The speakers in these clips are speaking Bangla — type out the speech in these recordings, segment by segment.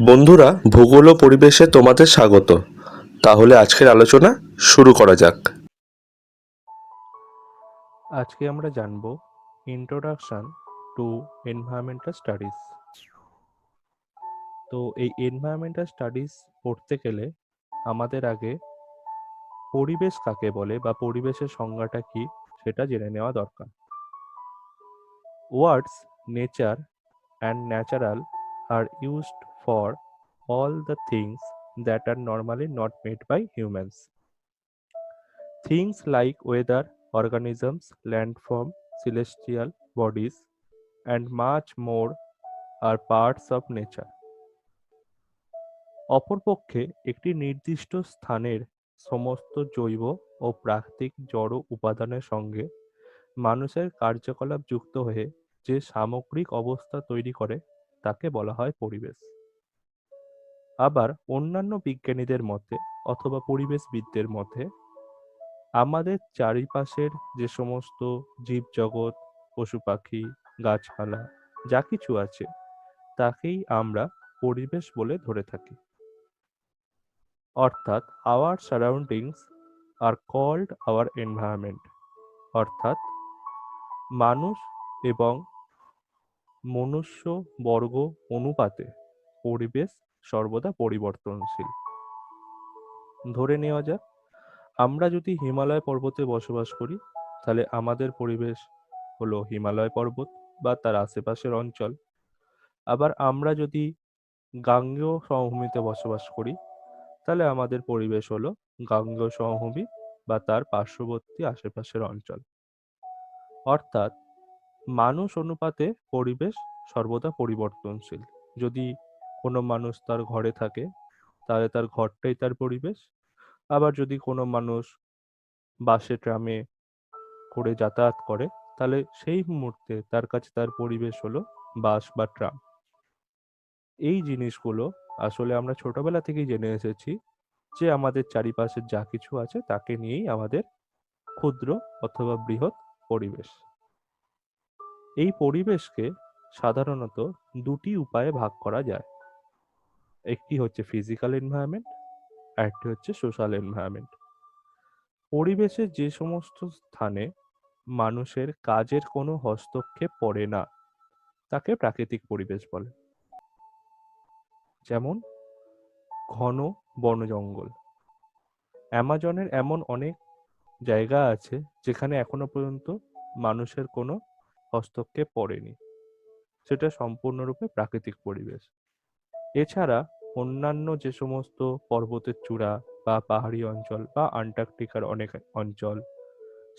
বন্ধুরা, ভূগোল ও পরিবেশে তোমাদের স্বাগত। তাহলে আজকের আলোচনা শুরু করা যাক। আজকে আমরা জানব ইন্ট্রোডাকশন টু এনভায়রনমেন্টাল স্টাডিজ। তো এই এনভায়রনমেন্টাল স্টাডিজ পড়তে গেলে আমাদের আগে পরিবেশ কাকে বলে বা পরিবেশের সংজ্ঞাটা কি সেটা জেনে নেওয়া দরকার। Words nature and natural are used for all the things that are normally not made by humans. Things like weather, organisms, landform, celestial bodies, and much more are parts of nature. অপরপক্ষে একটি নির্দিষ্ট স্থানের সমস্ত জৈব ও প্রাকৃতিক জড় উপাদানের সঙ্গে মানুষের কার্যকলাপ যুক্ত হয়ে যে সামগ্রিক অবস্থা তৈরি করে তাকে বলা হয় পরিবেশ। আবার অন্যান্য বিজ্ঞানীদের মতে অথবা পরিবেশবিদদের মতে আমাদের চারিপাশের যে সমস্ত জীবজগৎ, পশু-পাখি, গাছপালা যা কিছু আছে তাকেই আমরা পরিবেশ বলে ধরে থাকি। অর্থাৎ our surroundings are called our environment। অর্থাৎ মানুষ এবং মনুষ্য বর্গ অনুপাতে পরিবেশ সর্বদা পরিবর্তনশীল। ধরে নেওয়া যাক আমরা যদি হিমালয় পর্বতে বসবাস করি তাহলে আমাদের পরিবেশ হলো হিমালয় পর্বত বা তার আশেপাশের অঞ্চল। আবার আমরা যদি গাঙ্গেয় সমভূমিতে বসবাস করি তাহলে আমাদের পরিবেশ হলো গাঙ্গেয় সমভূমি বা তার পার্শ্ববর্তী আশেপাশের অঞ্চল। অর্থাৎ মানুষ অনুপাতে পরিবেশ সর্বদা পরিবর্তনশীল। যদি কোনো মানুষ তার ঘরে থাকে তাহলে তার ঘরটাই তার পরিবেশ। আবার যদি কোনো মানুষ বাসে ট্রামে করে যাতায়াত করে তাহলে সেই মুহূর্তে তার কাছে তার পরিবেশ হলো বাস বা ট্রাম। এই জিনিসগুলো আসলে আমরা ছোটবেলা থেকেই জেনে এসেছি যে আমাদের চারিপাশের যা কিছু আছে তাকে নিয়েই আমাদের ক্ষুদ্র অথবা বৃহৎ পরিবেশ। এই পরিবেশকে সাধারণত দুটি উপায়ে ভাগ করা যায়। একটি হচ্ছে ফিজিক্যাল এনভায়রনমেন্ট আর একটি হচ্ছে সোশ্যাল এনভায়রনমেন্ট। পরিবেশের যে সমস্ত স্থানে মানুষের কাজের কোনো হস্তক্ষেপ পড়ে না তাকে প্রাকৃতিক পরিবেশ বলে। যেমন ঘন বন জঙ্গল। অ্যামাজনের এমন অনেক জায়গা আছে যেখানে এখনো পর্যন্ত মানুষের কোনো হস্তক্ষেপ পড়েনি, সেটা সম্পূর্ণরূপে প্রাকৃতিক পরিবেশ। এছাড়া অন্যান্য যে সমস্ত পর্বতের চূড়া বা পাহাড়ি অঞ্চল বা আন্টার্কটিকার অনেক অঞ্চল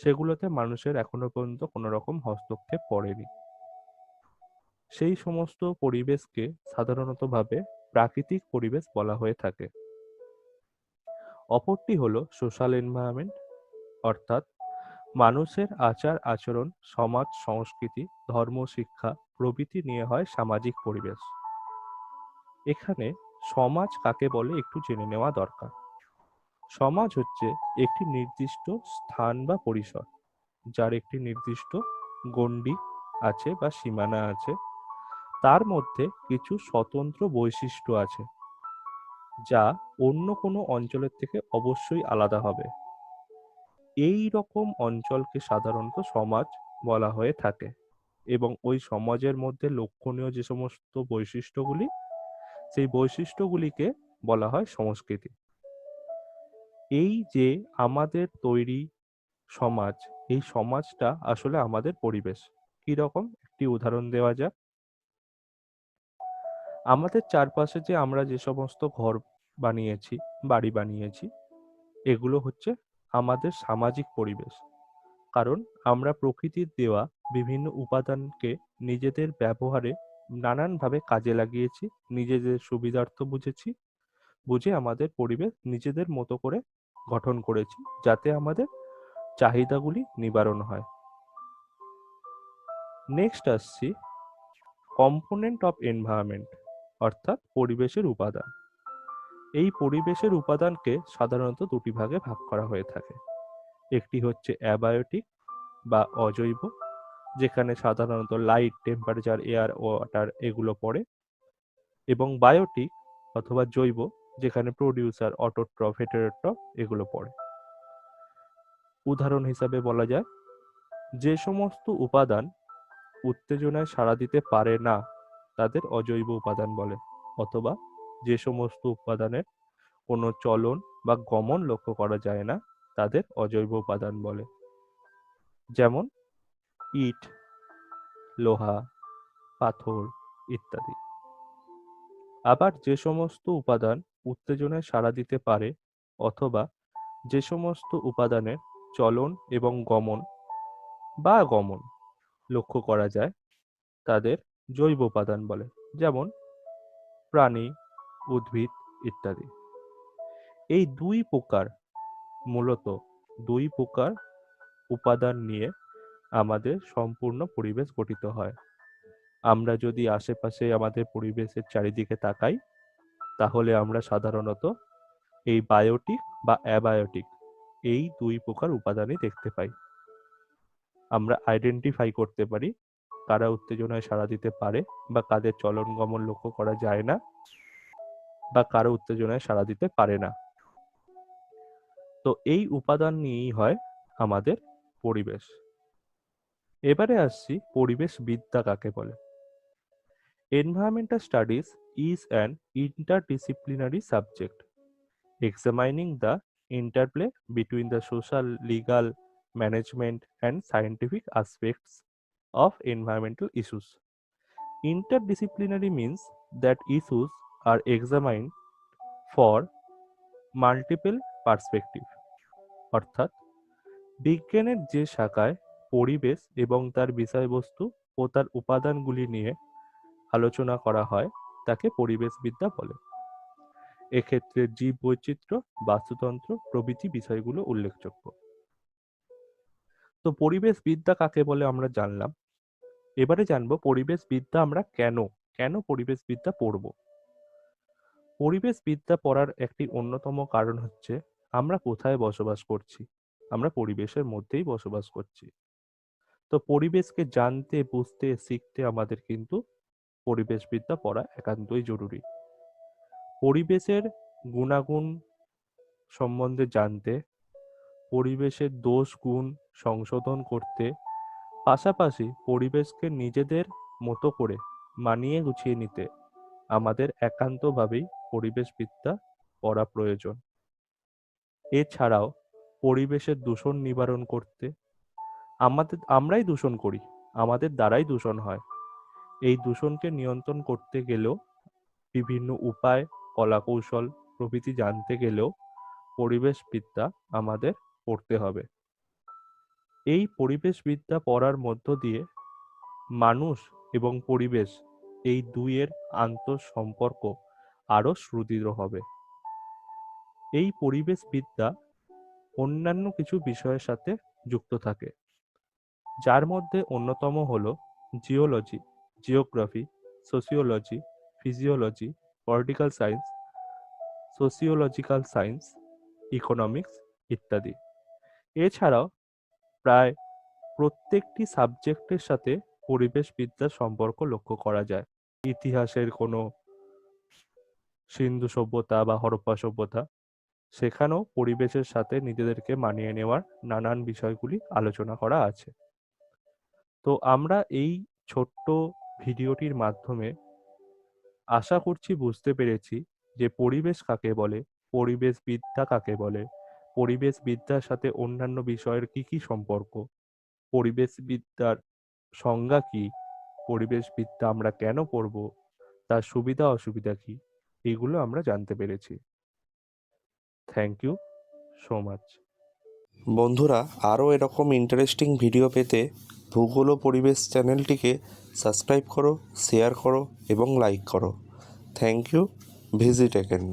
সেগুলোতে মানুষের এখনো পর্যন্ত কোনো রকম হস্তক্ষেপ পড়েনি। সেই সমস্ত পরিবেশকে সাধারণতভাবে প্রাকৃতিক পরিবেশ বলা হয়ে থাকে। অপরটি হলো সোশ্যাল এনভায়রনমেন্ট, অর্থাৎ মানুষের আচার আচরণ, সমাজ সংস্কৃতি, ধর্ম শিক্ষা প্রভৃতি নিয়ে হয় সামাজিক পরিবেশ। এখানে সমাজ কাকে বলে একটু জেনে নেওয়া দরকার। সমাজ হচ্ছে একটি নির্দিষ্ট স্থান বা পরিসর যার একটি নির্দিষ্ট গণ্ডি আছে বা সীমানা আছে, তার মধ্যে কিছু স্বতন্ত্র বৈশিষ্ট্য আছে যা অন্য কোনো অঞ্চলের থেকে অবশ্যই আলাদা হবে। এই রকম অঞ্চলকে সাধারণত সমাজ বলা হয়ে থাকে এবং ওই সমাজের মধ্যে লক্ষণীয় যে সমস্ত বৈশিষ্ট্যগুলি সেই বৈশিষ্ট্যগুলিকে বলা হয় সংস্কৃতি। এই যে আমাদের তৈরি সমাজ, এই সমাজটা আসলে আমাদের পরিবেশ। কি রকম একটি উদাহরণ দেওয়া যাক। আমাদের চারপাশে যে আমরা যে সমস্ত ঘর বানিয়েছি, বাড়ি বানিয়েছি, এগুলো হচ্ছে আমাদের সামাজিক পরিবেশ। কারণ আমরা প্রকৃতির দেওয়া বিভিন্ন উপাদানকে নিজেদের ব্যবহারে নানানভাবে কাজে লাগিয়েছি, নিজেদের সুবিধার্থ বুঝেছি, বুঝে আমাদের পরিবেশ নিজেদের মতো করে গঠন করেছি যাতে আমাদের চাহিদাগুলি নিবারণ হয়। নেক্সট আসছি কম্পোনেন্ট অফ এনভায়রনমেন্ট, অর্থাৎ পরিবেশের উপাদান। এই পরিবেশের উপাদানকে সাধারণত দুটি ভাগে ভাগ করা হয়ে থাকে। একটি হচ্ছে অ্যাবায়োটিক বা অজৈব, যেখানে সাধারণত লাইট, টেম্পারেচার, এয়ার, ওয়াটার এগুলো পড়ে, এবং বায়োটিক অথবা জৈব, যেখানে প্রোডিউসার, অটোট্রফ, হেটেরোট্রফ এগুলো পড়ে। উদাহরণ হিসাবে বলা যায়, যে সমস্ত উপাদান উত্তেজনায় সাড়া দিতে পারে না তাদের অজৈব উপাদান বলে, অথবা যে সমস্ত উপাদানের কোনো চলন বা গমন লক্ষ্য করা যায় না তাদের অজৈব উপাদান বলে। যেমন ইট, লোহা, পাথর ইত্যাদি। আবার যে সমস্ত উপাদান উত্তেজনায় সাড়া দিতে পারে অথবা যে সমস্ত উপাদানের চলন এবং গমন লক্ষ্য করা যায় তাদের জৈব উপাদান বলে। যেমন প্রাণী, উদ্ভিদ ইত্যাদি। এই মূলত দুই প্রকার উপাদান নিয়ে আমাদের সম্পূর্ণ পরিবেশ গঠিত হয়। আমরা যদি আশেপাশে আমাদের পরিবেশের চারিদিকে তাকাই, তাহলে আমরা সাধারণত এই বায়োটিক বা অ্যাবায়োটিক এই দুই প্রকার উপাদানই দেখতে পাই। আমরা আইডেন্টিফাই করতে পারি কারা উত্তেজনায় সাড়া দিতে পারে বা কাদের চলন গমন লক্ষ্য করা যায় না বা কারা উত্তেজনায় সাড়া দিতে পারে না। তো এই উপাদান নিয়েই হয় আমাদের পরিবেশ। এবারে আসছি পরিবেশ বিদ্যা কাকে বলে। Environmental studies is an interdisciplinary subject examining the interplay between the social, legal, management, and scientific aspects of environmental issues. Interdisciplinary means that issues are examined for multiple perspectives. অর্থাৎ বিজ্ঞানের যে শাখায় পরিবেশ এবং তার বিষয়বস্তু ও তার উপাদানগুলি নিয়ে আলোচনা করা হয় তাকে পরিবেশবিদ্যা বলে। এক্ষেত্রে জীববৈচিত্র্য, বাস্তুতন্ত্র প্রভৃতি বিষয়গুলো উল্লেখযোগ্য। তো পরিবেশবিদ্যা কাকে বলে আমরা জানলাম। এবারে জানবো পরিবেশবিদ্যা আমরা কেন পরিবেশবিদ্যা পড়ব। পরিবেশবিদ্যা পড়ার একটি অন্যতম কারণ হচ্ছে আমরা কোথায় বসবাস করছি, আমরা পরিবেশের মধ্যেই বসবাস করছি। তো পরিবেশকে জানতে, বুঝতে, শিখতে আমাদের কিন্তু পরিবেশবিদ্যা পড়া একান্তই জরুরি। পরিবেশের গুণাগুণ সম্বন্ধে জানতে, পরিবেশের দোষ গুণ সংশোধন করতে, পাশাপাশি পরিবেশকে নিজেদের মতো করে মানিয়ে গুছিয়ে নিতে আমাদের একান্তভাবেই পরিবেশবিদ্যা পড়া প্রয়োজন। এছাড়াও পরিবেশের দূষণ নিবারণ করতে, আমরাই দূষণ করি, আমাদের দ্বারাই দূষণ হয়। এই দূষণকে নিয়ন্ত্রণ করতে গেলেও বিভিন্ন উপায়, কলাকৌশল প্রভৃতি জানতে গেলেও পরিবেশবিদ্যা আমাদের পড়তে হবে। এই পরিবেশবিদ্যা পড়ার মধ্য দিয়ে মানুষ এবং পরিবেশ এই দুইয়ের আন্তঃসম্পর্ক আরো সুদৃঢ় হবে। এই পরিবেশবিদ্যা অন্যান্য কিছু বিষয়ের সাথে যুক্ত থাকে, যার মধ্যে অন্যতম হলো geology, geography, sociology, physiology, political science, sociological science, economics ইত্যাদি। এছাড়াও প্রায় প্রত্যেকটি সাবজেক্টের সাথে পরিবেশবিদ্যার সম্পর্ক লক্ষ্য করা যায়। ইতিহাসের কোনো সিন্ধু সভ্যতা বা হরপ্পা সভ্যতা, সেখানেও পরিবেশের সাথে নিজেদেরকে মানিয়ে নেওয়ার নানান বিষয়গুলি আলোচনা করা আছে। তো আমরা এই ছোট্ট ভিডিওটির মাধ্যমে আশা করছি বুঝতে পেরেছি যে পরিবেশ কাকে বলে, পরিবেশবিদ্যা কাকে বলে, পরিবেশবিদ্যার সাথে অন্যান্য বিষয়ের কি কি সম্পর্ক, পরিবেশবিদ্যার সংজ্ঞা কি, পরিবেশবিদ্যা আমরা কেন পড়ব, তার সুবিধা অসুবিধা কি, এগুলো আমরা জানতে পেরেছি। Thank you so much. বন্ধুরা, আরও এরকম ইন্টারেস্টিং ভিডিও পেতে ভূগোল ও পরিবেশ চ্যানেলটিকে সাবস্ক্রাইব করো, শেয়ার করো এবং লাইক করো। Thank you. Visit again.